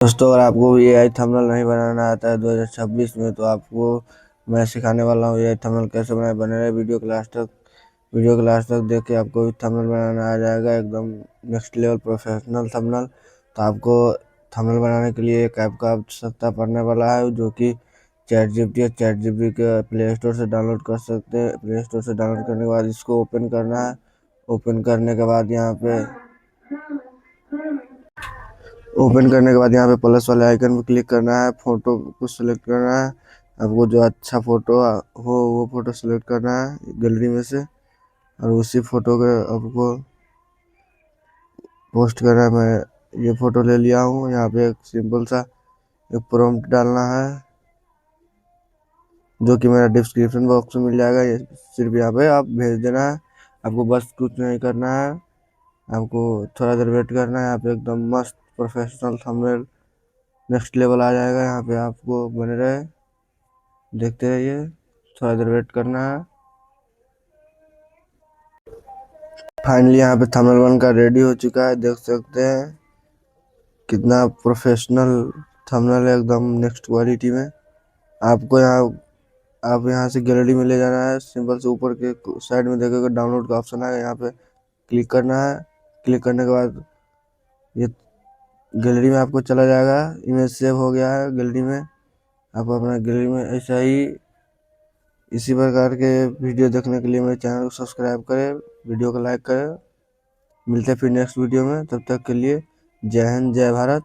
दोस्तों, अगर आपको एआई थंबनेल नहीं बनाना आता है 2026 में, तो आपको मैं सिखाने वाला हूँ एआई थंबनेल कैसे बनाए। बने रहे वीडियो के लास्ट तक देख के आपको भी थंबनेल बनाना आ जाएगा, एकदम नेक्स्ट लेवल प्रोफेशनल थंबनेल। तो आपको थंबनेल बनाने के लिए एक ऐप का आवश्यकता पड़ने वाला है, जो कि चैटजीपीटी है। चैटजीपीटी के प्ले स्टोर से डाउनलोड कर सकते हैं। प्ले स्टोर से डाउनलोड करने के बाद इसको ओपन करना है। ओपन करने के बाद यहाँ पे प्लस वाले आइकन पर क्लिक करना है। फोटो को सिलेक्ट करना है। आपको जो अच्छा फोटो हो वो फोटो सिलेक्ट करना है गैलरी में से, और उसी फोटो के आपको पोस्ट करना है। मैं ये फोटो ले लिया हूँ। यहाँ पे एक सिंपल सा एक प्रॉम्प्ट डालना है, जो कि मेरा डिस्क्रिप्शन बॉक्स में मिल जाएगा। ये सिर्फ यहाँ पे आप भेज देना है। आपको बस कुछ नहीं करना है, आपको थोड़ा देर वेट करना है। यहाँ पे एकदम मस्त प्रोफेशनल थंबनेल नेक्स्ट लेवल आ जाएगा। यहाँ पे आपको बने रहे, देखते रहिए, थोड़ा देर वेट करना है। फाइनली यहाँ पे थंबनेल बनकर रेडी हो चुका है। देख सकते हैं कितना प्रोफेशनल थंबनेल है, एकदम नेक्स्ट क्वालिटी में। आप यहाँ से गैलरी में ले जाना है। सिंपल से ऊपर के साइड में देखोगे डाउनलोड का ऑप्शन है, यहाँ पे क्लिक करना है। क्लिक करने के बाद ये गैलरी में आपको चला जाएगा। इमेज सेव हो गया है गैलरी में। आप अपना गैलरी में ऐसा ही इसी प्रकार के वीडियो देखने के लिए मेरे चैनल को सब्सक्राइब करें, वीडियो को लाइक करें। मिलते हैं फिर नेक्स्ट वीडियो में। तब तक के लिए जय हिंद, जय भारत।